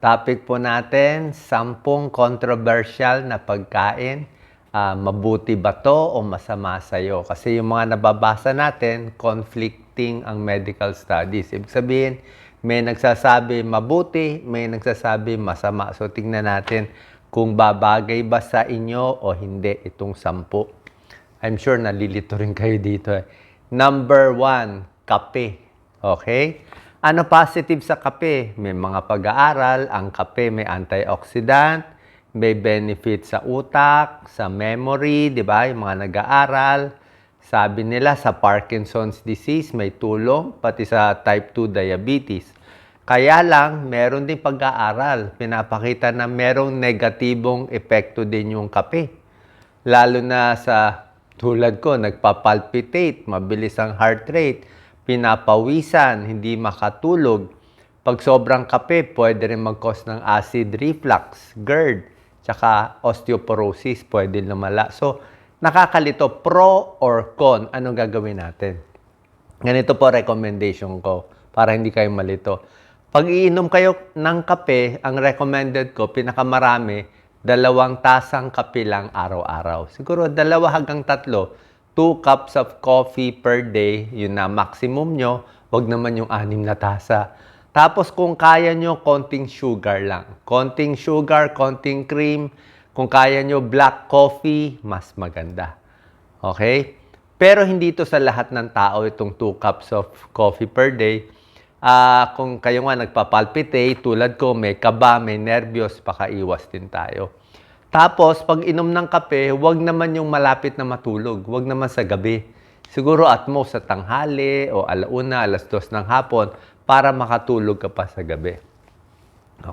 Topic po natin, 10 controversial na pagkain. Mabuti ba to o masama sa'yo? Kasi yung mga nababasa natin, conflicting ang medical studies. Ibig sabihin, may nagsasabi mabuti, may nagsasabi masama. So tingnan natin kung babagay ba sa inyo o hindi itong 10. I'm sure nalilito rin kayo dito. Number 1, kape. Okay? Ano positive sa kape? May mga pag-aaral, ang kape may antioxidant, may benefit sa utak, sa memory, di ba? Yung mga nag-aaral. Sabi nila sa Parkinson's disease may tulong, pati sa type 2 diabetes. Kaya lang, meron din pag-aaral. Pinapakita na merong negatibong epekto din yung kape. Lalo na sa tulad ko, nagpapalpitate, mabilis ang heart rate, pinapawisan, hindi makatulog. Pag sobrang kape, pwede rin mag-cause ng acid reflux, GERD, tsaka osteoporosis, pwede lumala. So, nakakalito, pro or con, anong gagawin natin? Ganito po recommendation ko, para hindi kayo malito. Pag iinom kayo ng kape, ang recommended ko, pinakamarami, 2 tasang kape lang araw-araw. Siguro 2 hanggang 3, 2 cups of coffee per day, yun na maximum nyo. Wag naman yung 6 na tasa. Tapos kung kaya nyo, konting sugar lang. Konting sugar, konting cream. Kung kaya nyo, black coffee, mas maganda. Okay? Pero hindi ito sa lahat ng tao, itong 2 cups of coffee per day. Kung kayo nga nagpapalpitate, tulad ko, may kaba, may nervyos, pakaiwas din tayo. Tapos, pag inom ng kape, huwag naman yung malapit na matulog. Huwag naman sa gabi. Siguro at most sa tanghali o alauna, 2:00 ng hapon para makatulog ka pa sa gabi.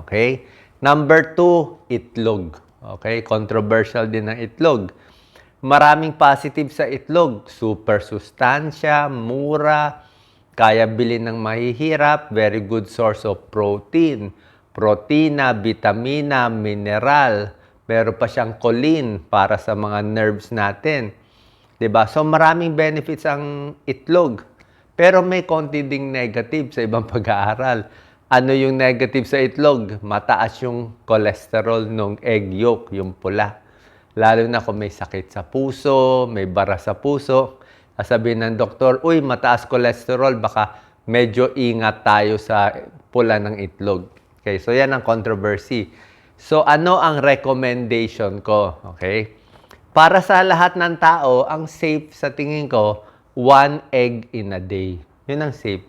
Okay? Number 2, itlog. Okay? Controversial din ang itlog. Maraming positive sa itlog. Super sustansya, mura, kaya bilhin ng mahihirap, very good source of protein. Protina, vitamina, mineral. Meron pa siyang choline para sa mga nerves natin. 'Di ba? So maraming benefits ang itlog. Pero may konti ding negative sa ibang pag-aaral. Ano yung negative sa itlog? Mataas yung cholesterol ng egg yolk, yung pula. Lalo na kung may sakit sa puso, may bara sa puso. Sasabihin ng doktor, uy, mataas cholesterol, baka medyo ingat tayo sa pula ng itlog. Okay, so yan ang controversy. So, ano ang recommendation ko? Okay? Para sa lahat ng tao, ang safe sa tingin ko, 1 egg in a day. Yun ang safe.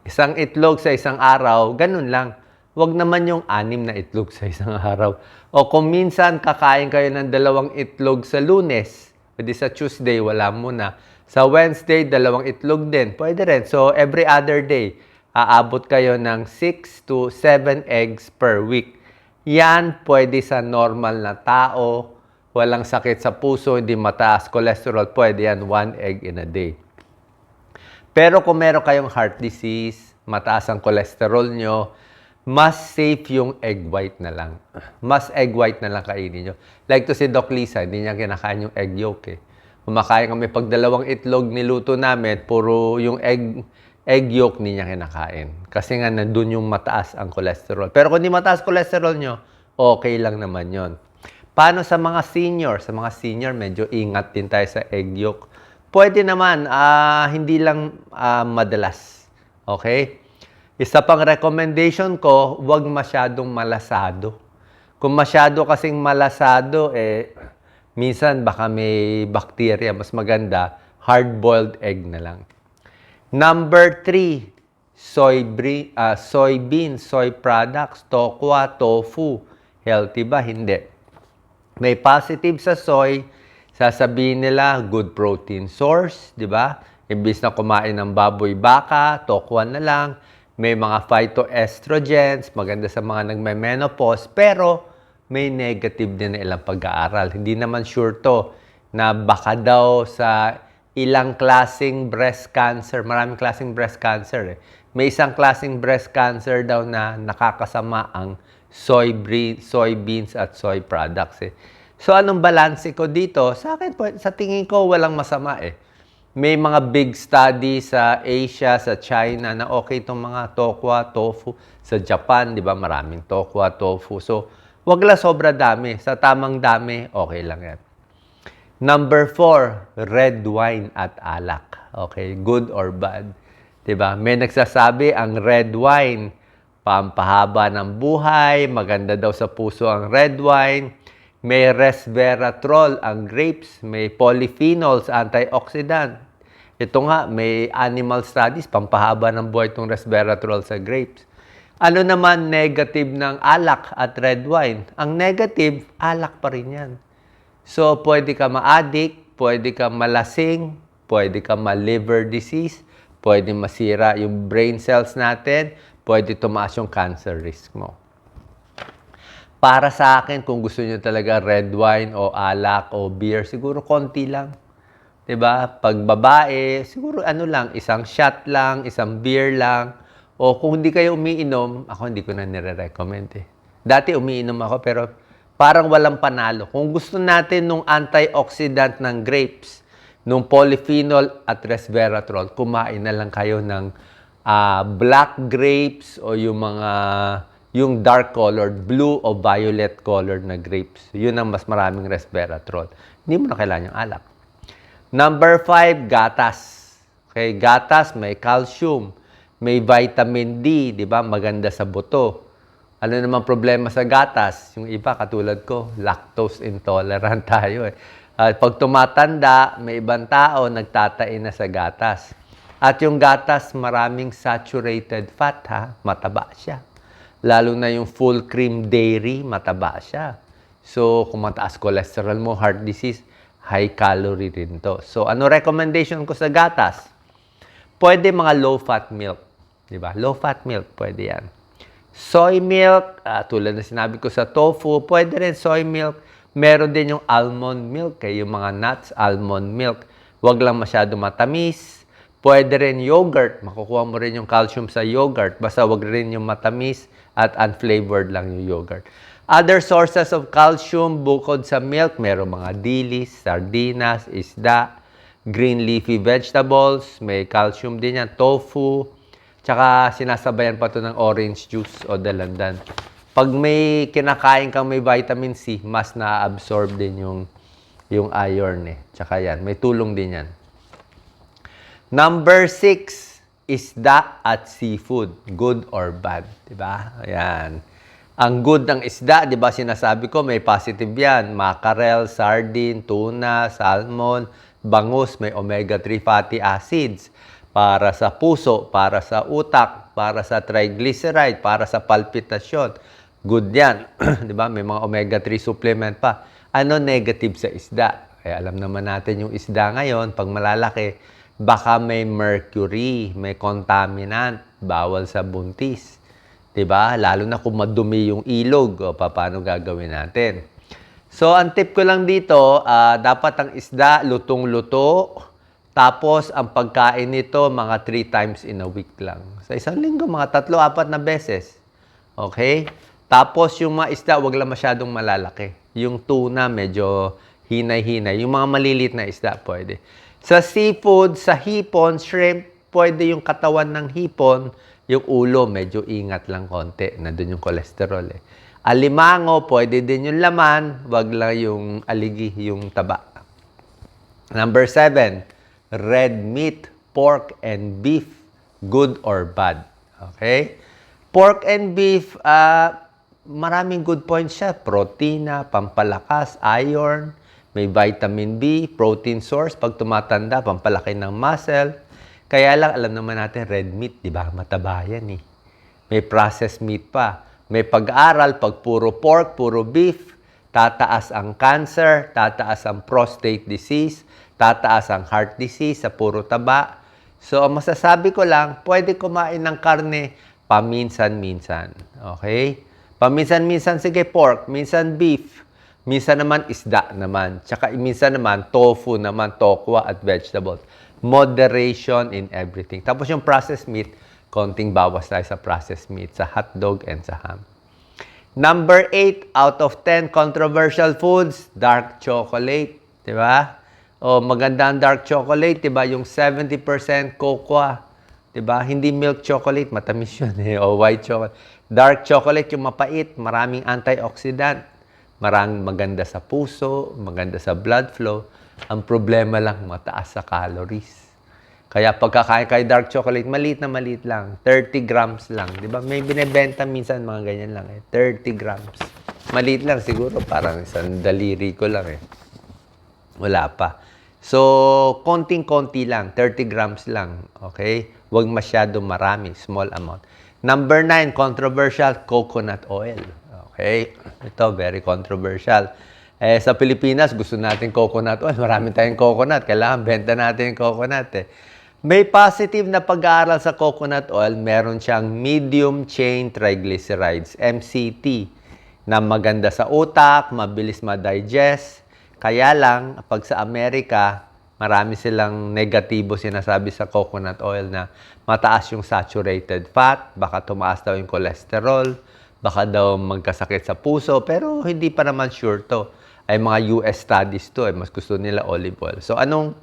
Isang itlog sa isang araw, ganun lang. Huwag naman yung 6 na itlog sa isang araw. O kung minsan kakain kayo ng 2 itlog sa Lunes, pwede sa Tuesday, wala muna. Sa Wednesday, 2 itlog din. Pwede rin. So, every other day, aabot kayo ng 6 to 7 eggs per week. Yan pwede sa normal na tao, walang sakit sa puso, hindi mataas cholesterol, pwede yan 1 egg in a day. Pero kung meron kayong heart disease, mataas ang cholesterol nyo, mas safe yung egg white na lang. Mas egg white na lang kainin nyo. Like to si Doc Lisa, hindi niya kinakain yung egg yolk eh. Kumakain kami pag 2 itlog niluto namin, puro yung egg yolk hindi niya kinakain. Kasi nga nandun yung mataas ang cholesterol. Pero kung hindi mataas cholesterol nyo, okay lang naman yon. Paano sa mga senior? Sa mga senior, medyo ingat din tayo sa egg yolk. Pwede naman, hindi lang madalas. Okay? Isa pang recommendation ko, huwag masyadong malasado. Kung masyado kasing malasado, minsan baka may bacteria. Mas maganda, hard-boiled egg na lang. Number 3, soybean, soy products, tokwa, tofu. Healthy ba? Hindi. May positive sa soy, sasabihin nila good protein source, di ba? Imbis na kumain ng baboy baka, tokwa na lang. May mga phytoestrogens, maganda sa mga nagme-menopause, pero may negative din na ilang pag-aaral. Hindi naman sure to na baka daw sa ilang klaseng breast cancer, maraming klaseng breast cancer eh. May isang klaseng breast cancer daw na nakakasama ang soybeans at soy products eh. So anong balanse ko dito? Sa akin po, sa tingin ko walang masama eh. may mga big study sa Asia, sa China, na okay itong mga tokwa, tofu. Sa Japan, di ba, maraming tokwa, tofu. So, wag lang sobra dami. Sa tamang dami, okay lang yan. Number 4, red wine at alak. Okay, good or bad? Di ba? May nagsasabi ang red wine, pampahaba ng buhay, maganda daw sa puso ang red wine. May resveratrol ang grapes, may polyphenols, antioxidant. Ito nga, may animal studies, pampahaba ng buhay itong resveratrol sa grapes. Ano naman negative ng alak at red wine? Ang negative, alak pa rin yan. So, pwede ka ma-addict, pwede ka malasing, pwede ka ma-liver disease, pwede masira yung brain cells natin, pwede tumaas yung cancer risk mo. Para sa akin, kung gusto niyo talaga red wine o alak o beer, siguro konti lang. 'Di ba? Pag babae, siguro ano lang, isang shot lang, isang beer lang. O kung hindi kayo umiinom, ako hindi ko na nire-recommend eh. Dati umiinom ako pero parang walang panalo. Kung gusto natin nung antioxidant ng grapes, nung polyphenol at resveratrol, kumain na lang kayo ng black grapes o yung dark colored, blue o violet colored na grapes. Yun ang mas maraming resveratrol. Hindi mo na kailangan yung alak. Number 5, gatas. Okay, gatas may calcium, may vitamin D, di ba? Maganda sa buto. Ano naman problema sa gatas? Yung iba, katulad ko, lactose intolerant tayo eh. Pag tumatanda, may ibang tao nagtatain na sa gatas. At yung gatas, maraming saturated fat ha, mataba siya. Lalo na yung full cream dairy, mataba siya. So, kung mataas cholesterol mo, heart disease, high calorie rin to. So, ano recommendation ko sa gatas? Pwede mga low-fat milk. Diba? Low-fat milk, pwede yan. Soy milk, tulad na sinabi ko sa tofu, pwede rin soy milk. Meron din yung almond milk, yung mga nuts, almond milk. Huwag lang masyado matamis. Pwede rin yogurt. Makukuha mo rin yung calcium sa yogurt. Basta huwag rin yung matamis at unflavored lang yung yogurt. Other sources of calcium bukod sa milk, meron mga dilis, sardinas, isda, green leafy vegetables, may calcium din yan, tofu, tsaka sinasabayan pa ito ng orange juice o dalandan. Pag may kinakain kang may vitamin C, mas na-absorb din yung iron eh. Tsaka yan, may tulong din yan. Number 6, isda at seafood. Good or bad, di ba? Ayan. Ang good ng isda, di ba sinasabi ko, may positive yan. Mackerel, sardine, tuna, salmon, bangus, may omega-3 fatty acids. Para sa puso, para sa utak, para sa triglyceride, para sa palpitasyon. Good yan. Di ba? May mga omega-3 supplement pa. Ano negative sa isda? Kaya alam naman natin yung isda ngayon, pag malalaki, baka may mercury, may contaminant, bawal sa buntis. Diba? Lalo na kung madumi yung ilog, o paano gagawin natin. So, ang tip ko lang dito, dapat ang isda lutong-luto, tapos ang pagkain nito mga 3 times in a week lang. Sa isang linggo, mga 3-4 na beses. Okay? Tapos yung mga isda, wag lang masyadong malalaki. Yung tuna, medyo hinay-hinay. Yung mga malilit na isda, pwede. Sa seafood, sa hipon, shrimp, pwede yung katawan ng hipon, yung ulo, medyo ingat lang konti. Nandun yung cholesterol eh. Alimango, pwede din yung laman, wag lang yung aligi, yung taba. Number 7, red meat, pork and beef, good or bad. Okay? Pork and beef, maraming good points siya. Protina, pampalakas, iron, may vitamin B, protein source, pag tumatanda, pampalaki ng muscle. Kaya lang, alam naman natin, red meat, di ba? Mataba yan eh. May processed meat pa. May pag-aaral, pag puro pork, puro beef, tataas ang cancer, tataas ang prostate disease, tataas ang heart disease sa puro taba. So, ang masasabi ko lang, pwede kumain ng karne paminsan-minsan. Okay? Paminsan-minsan, sige, pork, minsan beef, minsan naman isda naman. Tsaka minsan naman tofu naman, tokwa at vegetables. Moderation in everything. Tapos yung processed meat, konting bawas tayo sa processed meat, sa hotdog and sa ham. Number 8 out of 10 controversial foods, dark chocolate. Di ba? O maganda ang dark chocolate, 'di ba? Yung 70% cocoa, 'di ba? Hindi milk chocolate, matamis 'yun eh. O white chocolate. Dark chocolate yung mapait, maraming antioxidant, maraming maganda sa puso, maganda sa blood flow. Ang problema lang, mataas sa calories. Kaya pagkakain kay dark chocolate, maliit na maliit lang. 30 grams lang. Di ba? May binibenta minsan mga ganyan lang eh. 30 grams. Maliit lang siguro. Parang isang daliri ko lang eh. Wala pa. So, konting-konti lang. 30 grams lang. Okay? Huwag masyado marami. Small amount. Number 9, controversial, coconut oil. Okay? Ito, very controversial. Sa Pilipinas, gusto natin coconut oil. Marami tayong coconut. Kailangan benta natin yung coconut eh. May positive na pag-aaral sa coconut oil, meron siyang medium chain triglycerides, MCT, na maganda sa utak, mabilis ma-digest. Kaya lang, pag sa Amerika, marami silang negatibo sinasabi sa coconut oil na mataas yung saturated fat, baka tumaas daw yung cholesterol, baka daw magkasakit sa puso, pero hindi pa naman sure to. Ay mga US studies to, mas gusto nila olive oil. So anong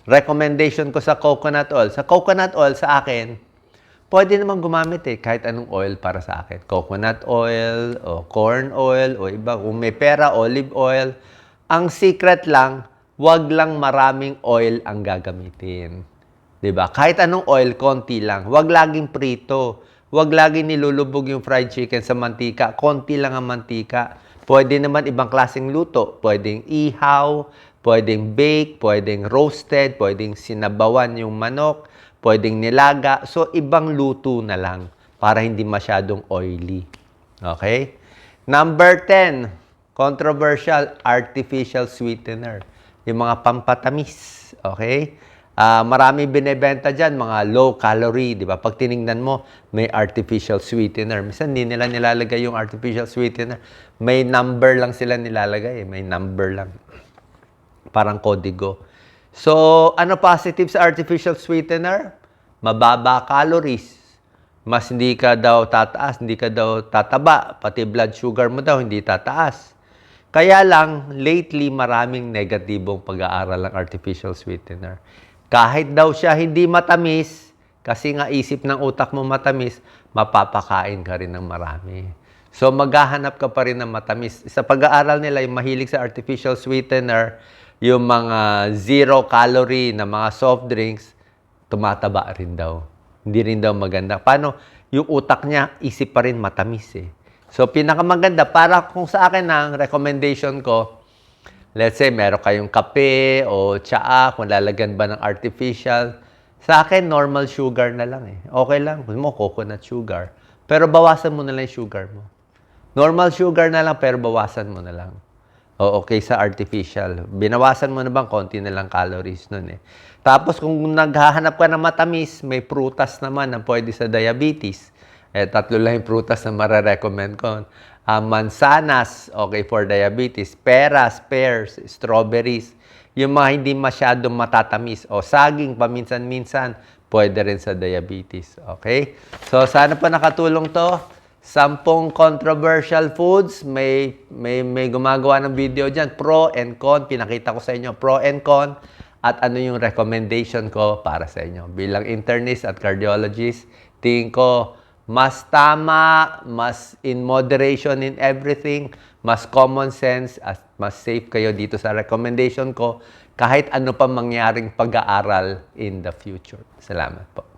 recommendation ko sa coconut oil? Sa coconut oil, sa akin, pwede naman gumamit eh, kahit anong oil para sa akin. Coconut oil, o corn oil, o iba. Kung may pera, olive oil. Ang secret lang, wag lang maraming oil ang gagamitin. 'Di ba? Kahit anong oil, konti lang. Wag laging prito. Wag laging nilulubog yung fried chicken sa mantika. Konti lang ang mantika. Pwede naman ibang klaseng luto. Pwedeng ihaw, pwedeng bake, pwedeng roasted, pwedeng sinabawan yung manok, pwedeng nilaga. So, ibang luto na lang para hindi masyadong oily. Okay? Number 10, controversial, artificial sweetener. Yung mga pampatamis. Okay? Marami binebenta dyan, mga low calorie, di ba? Pag tinignan mo, may artificial sweetener. Minsan, hindi nila nilalagay yung artificial sweetener. May number lang sila nilalagay. May number lang. Parang kodigo. So, ano positive sa artificial sweetener? Mababa calories. Mas hindi ka daw tataas, hindi ka daw tataba. Pati blood sugar mo daw, hindi tataas. Kaya lang, lately, maraming negatibong pag-aaral ng artificial sweetener. Kahit daw siya hindi matamis, kasi nga isip ng utak mo matamis, mapapakain ka rin ng marami. So, maghahanap ka pa rin ng matamis. Sa pag-aaral nila, yung mahilig sa artificial sweetener, yung mga zero calorie na mga soft drinks, tumataba rin daw. Hindi rin daw maganda. Paano? Yung utak niya, isip pa rin matamis eh. So, pinakamaganda, para kung sa akin ang recommendation ko, let's say, meron kayong kape o tsaa, kung lalagyan ba ng artificial. Sa akin, normal sugar na lang eh. Okay lang, kung mo, coconut sugar. Pero bawasan mo na lang yung sugar mo. Normal sugar na lang, pero bawasan mo na lang. O okay sa artificial. Binawasan mo na bang konti na lang calories nun eh. Tapos kung naghahanap ka ng matamis, may prutas naman na pwede sa diabetes. Tatlo lang yung prutas na mararecommend ko. Mansanas, okay for diabetes. Peras, pears, strawberries. Yung mga hindi masyadong matatamis. O saging, paminsan-minsan, pwede rin sa diabetes. Okay? So, sana pa nakatulong to. 10 controversial foods. May gumagawa ng video dyan. Pro and con. Pinakita ko sa inyo. Pro and con. At ano yung recommendation ko para sa inyo. Bilang internist at cardiologist, tingin ko, mas tama, mas in moderation in everything, mas common sense, at mas safe kayo dito sa recommendation ko kahit ano pa mangyaring pag-aaral in the future. Salamat po.